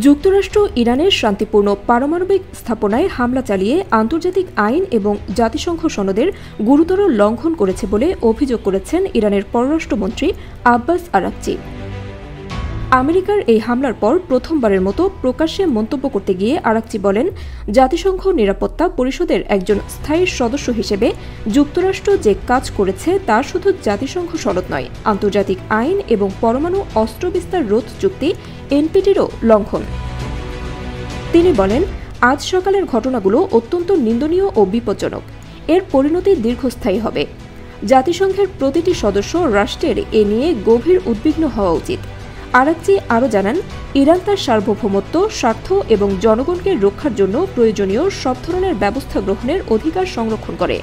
যুক্তরাষ্ট্র ইরানের শান্তিপূর্ণ পারমাণবিক স্থাপনায় হামলা চালিয়ে আন্তর্জাতিক আইন এবং জাতিসংঘ সনদের গুরুতর লঙ্ঘন করেছে বলে অভিযোগ করেছেন ইরানের পররাষ্ট্রমন্ত্রী আব্বাস আরাকচি। আমেরিকার এই হামলার পর প্রথমবারের মতো প্রকাশ্যে মন্তব্য করতে গিয়ে আরাকচি বলেন, জাতিসংঘ নিরাপত্তা পরিষদের একজন স্থায়ী সদস্য হিসেবে যুক্তরাষ্ট্র যে কাজ করেছে তা শুধু জাতিসংঘ সনদ নয়, আন্তর্জাতিক আইন এবং পরমাণু অস্ত্র বিস্তার রোধ চুক্তি এনপিটিরও লঙ্ঘন। তিনি বলেন, আজ সকালের ঘটনাগুলো অত্যন্ত নিন্দনীয় ও বিপজ্জনক। এর পরিণতি দীর্ঘস্থায়ী হবে। জাতিসংঘের প্রতিটি সদস্য রাষ্ট্রের এ নিয়ে গভীর উদ্বিগ্ন হওয়া উচিত। আরাকচি আরও জানান, ইরান তার সার্বভৌমত্ব, স্বার্থ এবং জনগণকে রক্ষার জন্য প্রয়োজনীয় সব ধরনের ব্যবস্থা গ্রহণের অধিকার সংরক্ষণ করে।